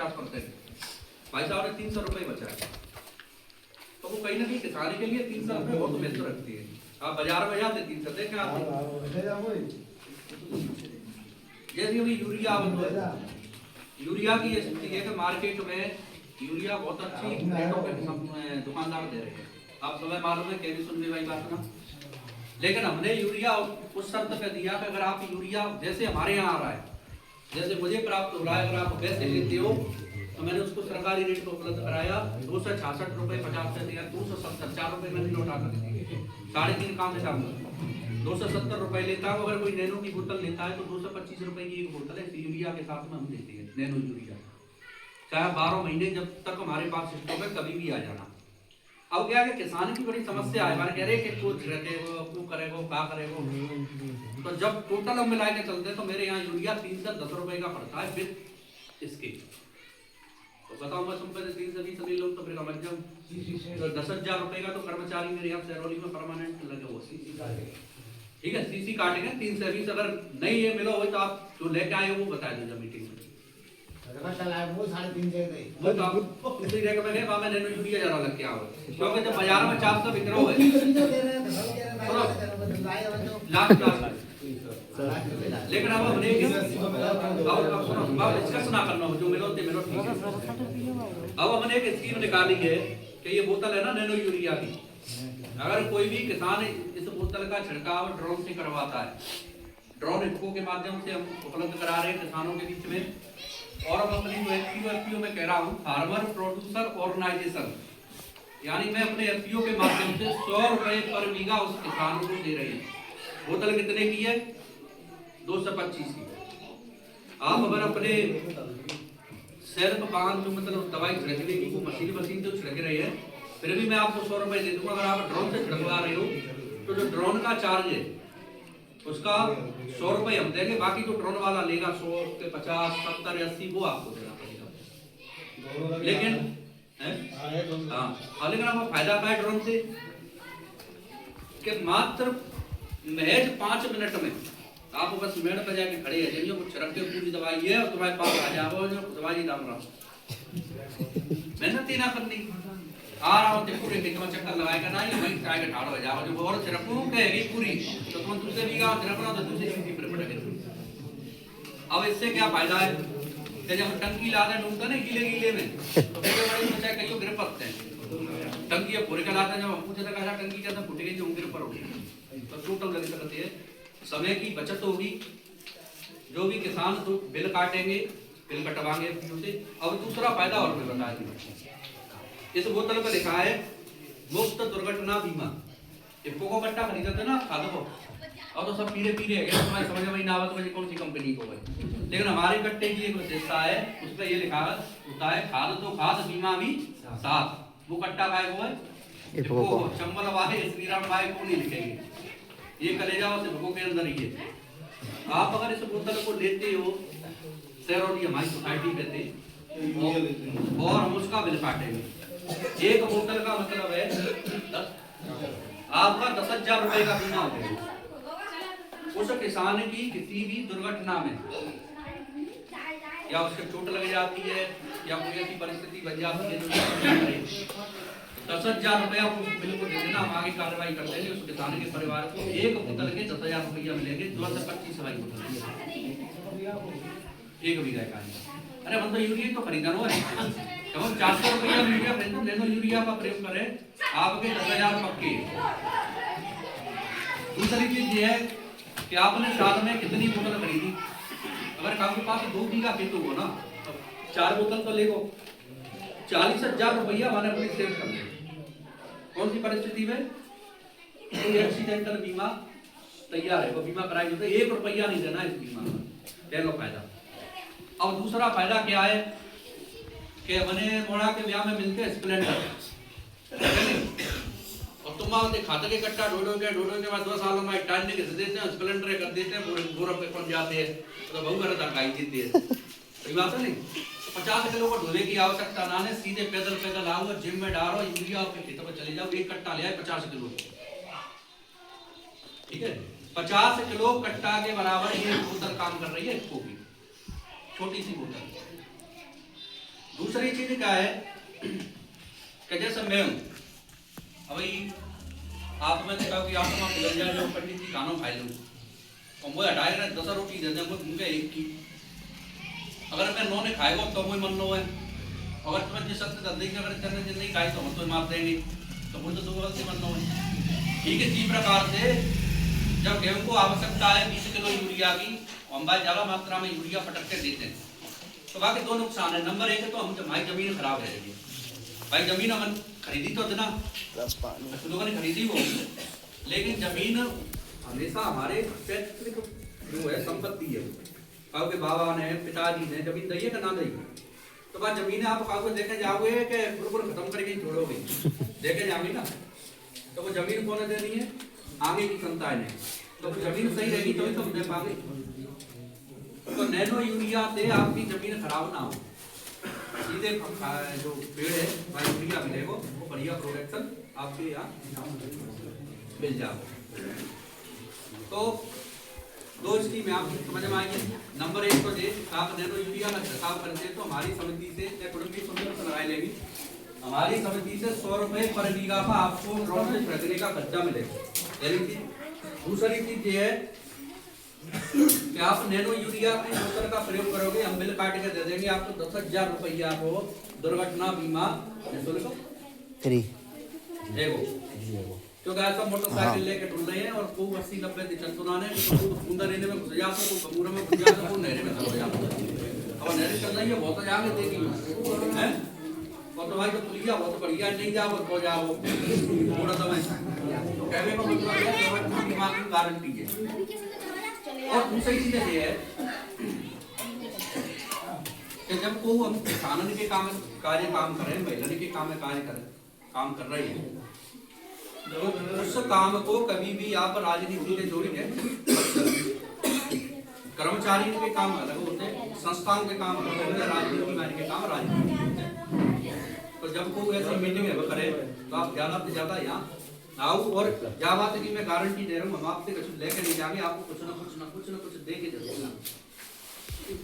50%। भाई साहब ने 300 रुपये बचाए, तो वो कहीं ना कहीं किसान के लिए 300 रुपये बहुत महत्व रखती है। आप बाजार में जाते 300 दे के आते। जैसे अभी यूरिया की ये स्थिति है कि मार्केट में यूरिया बहुत अच्छी रेटों पे दुकानदार दे रहे हैं। आप समय मालूम है केवी सुन भाई बात ना, लेकिन हमने यूरिया उस शर्त पे दिया कि अगर आप यूरिया जैसे हमारे यहाँ आ रहा है, जैसे मुझे प्राप्त हो रहा है, अगर आप वैसे लेते हो तो मैंने उसको सरकारी रेट पर उपलब्ध कराया। 266 रुपये 50 पैसे या 270, 4 रुपये मैंने लौटा कर दिए। 3.5 काम से काम 270 रुपये लेता हूँ। अगर कोई नैनो की बोतल लेता है तो 225 रुपये की एक बोतल है यूरिया के साथ में हम देते हैं, नैनो यूरिया, चाहे 12 महीने जब तक हमारे पास स्टॉक है कभी भी आ जाना। अब क्या है, किसान की बड़ी समस्या है, हमारे कह रहे हैं कि कुछ रखेगो क्यों करेगो क्या करेगो, तो जब टोटल हम मिला के चलते तो मेरे यहाँ यूरिया 310 रुपये का पड़ता है विद इसके। तो बताओ मैं तुम पे 320 ले लो तो फिर समझ जाऊँ, तो 10,000 रुपये का तो कर्मचारी मेरे यहाँ सैरोली में परमानेंट लगे हो, सीसी काटेंगे, ठीक है, सीसी काटेंगे 320। अगर नहीं ये मिला हो तो आप जो लेके आए हो वो बता दीजिए मीटिंग में। वो तो आप उसी जगह पे गए वहाँ में नैनो यूरिया ज़्यादा लग के आओ, क्योंकि जब बाजार में 400 बिक रहा है लेकिन अब हमने इसका सुना करना हो जो मिलो ठीक है। अब हमने एक स्कीम निकाली है कि ये बोतल है ना नैनो यूरिया की, अगर कोई भी किसान इस बोतल का छिड़काव ड्रोन से करवाता है, ड्रोन इफको के माध्यम से हम उपलब्ध करा रहे हैं किसानों के बीच में, और हम अपनी एफपीओ में कह रहा हूँ फार्मर प्रोड्यूसर ऑर्गेनाइजेशन, यानी मैं अपने एफपीओ के माध्यम से 100 रुपये पर बीघा उस किसान को दे रही है। बोतल कितने की है? 225 की। आप अगर अपने सेल्फ बांध जो मतलब दवाई छिड़कने की वो मशीन जो छिड़क रही है, फिर भी मैं आपको 100 रुपये दे दूंगा। अगर आप ड्रोन से छिड़कवा रहे हो तो जो ड्रोन का चार्ज है उसका 100 रुपये हम देंगे, बाकी जो ड्रोन वाला लेगा 100 के 50 70 80 वो आपको देना पड़ेगा। लेकिन लेकिन आपको फायदा क्या है ड्रोन से कि मात्र महज 5 मिनट में आप बस मेड़ पर जाके खड़े हैं, जब कुछ छिड़क के पूरी दवाई है और तुम्हारे पास आ जाओ जो दवाई डाल रहा मेहनत ही ना करनी, आ रहा हूँ पूरे खेत में चक्कर लगाएगा ना, ये वहीं काय के ठाड़ो हो जाओ जो और छिड़कू कहेगी पूरी तो तुम दूसरे बीघा छिड़कना तो दूसरी खेती पर पड़ेगी। अब इससे क्या फायदा है कि जब टंकी ला दें ढूंढता ना गीले गीले में तो बड़े बड़े बच्चे कहीं गिर पड़ते हैं, टंकी अब पूरे लाते हैं, जब हम पूछे था टंकी के अंदर फुट गई जो गिर पर होगी तो टोटल लग सकती है, समय की बचत होगी। जो भी किसान तो बिल काटेंगे, बिल कटवाएंगे से। अब दूसरा फायदा और मैं बता दूं, इस बोतल पर लिखा है मुफ्त दुर्घटना बीमा। इफको को कट्टा खरीदते ना खाद को, और तो सब पीले पीले है, तुम्हारी समझ में नहीं आवत मुझे कौन सी कंपनी को है, लेकिन हमारे कट्टे की एक विशेषता है, उस पर ये लिखा होता है खाद तो खाद बीमा भी साथ। वो कट्टा काय को है इफको को, चंबल वाले श्री राम भाई को नहीं लिखेंगे, ये कलेजा और इफको के अंदर ही है। आप अगर इस बोतल को लेते हो सैरोली हमारी सोसाइटी कहते और हम उसका बिल काटेंगे, एक बोतल का मतलब है आपका 10,000 रुपए का बीमा हो गया। उस किसान की किसी भी दुर्घटना में या उसके चोट लग जाती है या कोई ऐसी परिस्थिति बन जाती है 10,000 रुपया बिल्कुल दे देना, हम आगे कार्रवाई कर देंगे। उस किसान के परिवार को एक बोतल के 10,000 रुपया मिलेंगे, 2 से 25 एक बीघा का। अरे मतलब यूरिया तो खरीदा नो है, कम 400 रुपया यूरिया नैनो यूरिया का प्रयोग करें आपके 10,000 पक्के। दूसरी चीज ये है कि आपने साल में कितनी बोतल खरीदी, अगर आपके पास 2 बीघा खेत हो ना, 4 बोतल तो ले लो, 40,000 रुपया मैंने अपनी सेव कर लिया। कौन सी परिस्थिति में? कोई एक्सीडेंटल बीमा तैयार है, वो बीमा कराई जाती है, 1 रुपया नहीं देना इस बीमा में, पहला फायदा। और दूसरा फायदा क्या है कि अपने मोड़ा के ब्याह में मिलते हैं स्प्लेंडर, और तुम आते खाते के कट्टा ढोड़ो के बाद 2 सालों में टाइम के देते हैं, स्प्लेंडर कर देते हैं, पूरे गोरख पे पहुंच जाते हैं, तो बहु घर तक आई देती है। सही बात है नहीं? 50 किलो को ढोने की आवश्यकता ना है, सीधे पैदल आओ, जिम में डालो, यूरिया के खेतों में चले जाओ, एक कट्टा ले आए 50 किलो, ठीक है, 50 किलो कट्टा के बराबर ये बोतल काम कर रही है, इसको भी छोटी सी बोतल। दूसरी चीज क्या है कि जैसे मैं हूँ अभी आप में देखा कि आप वहाँ मिल जाए जो पंडित जी खाना खाई लूँ और मुझे हटाए रहे 10 रोटी दे दें मुझे एक की अगर मैं नौ ने खाएगा तो मुझे मन नो है अगर तुम्हें जिस सत्य दे देंगे अगर चलने जिन नहीं खाई तो हम तो मार देंगे तो मुझे तो गलत से मन नो है ठीक है। इसी प्रकार से जब गेहूं को आवश्यकता है 20 किलो यूरिया की हम भाई ज्यादा मात्रा में यूरिया पटक के देते हैं तो बाकी दो नुकसान है। नंबर 1 है तो हम हमारी जमीन खराब है भाई जमीन हमने खरीदी तो देना लोगों ने खरीदी वो लेकिन जमीन हमेशा हमारे पैतृक जो है संपत्ति है कहोगे बाबा ने पिताजी ने जमीन दी है कि ना दी तो बात जमीन आप कहोगे देखे जाओगे कि बिल्कुल खत्म करके छोड़ोगे देखे जाओगे ना तो वो जमीन कौन देनी है आगे की संतान है तो जमीन सही रहेगी तो ही तो दे पाओगे। तो नैनो यूरिया से आपकी जमीन खराब ना हो सीधे जो पेड़ है वह यूरिया मिलेगा वो बढ़िया प्रोडक्शन आपके यहाँ मिल जाएगा। तो दो स्कीम आप समझ में आएंगे। नंबर 1 तो ये आप नैनो यूरिया का छिड़काव करते हैं तो हमारी समिति से कुटुंबी सुंदर लगाई लेगी हमारी समिति से 100 रुपए पर बीघा का आपको ड्रोन से खरीदने का खर्चा मिलेगा। दूसरी चीज ये है कि आप नैनो यूरिया के मोटर का प्रयोग करोगे हम बिल काट के दे देंगे आपको 10,000 रुपया को दुर्घटना बीमा निःशुल्क फ्री देखो क्योंकि ऐसा मोटरसाइकिल लेके ढूंढ रहे हैं और को 80-90 चंदुनाने बूंदा रहने में घुस जाते को कमूरा में घुस जाते को नहरे में चलो जाते और नहरे चल रही है बहुत जागे देगी हैं और तो भाई तो पुलिया बहुत बढ़िया नहीं जाओ तो जाओ थोड़ा समय कहने का मतलब है दुर्घटना बीमा की गारंटी है। और दूसरी चीज ये है कि जब को हम किसानन के काम कर रहे हैं महिला के काम कर रहे हैं उस काम को कभी भी आप राजनीति से जोड़ेंगे कर्मचारी के काम अलग होते हैं संस्थान के काम अलग होते हैं राजनीति के काम राजनीति होते हैं। तो जब कोई ऐसी मीटिंग करे तो आप ज्यादा से ज्यादा यहाँ आओ और क्या बात है कि मैं गारंटी दे रहा हूँ हम आपसे कुछ लेके नहीं जाएंगे आपको कुछ ना कुछ दे के जरूर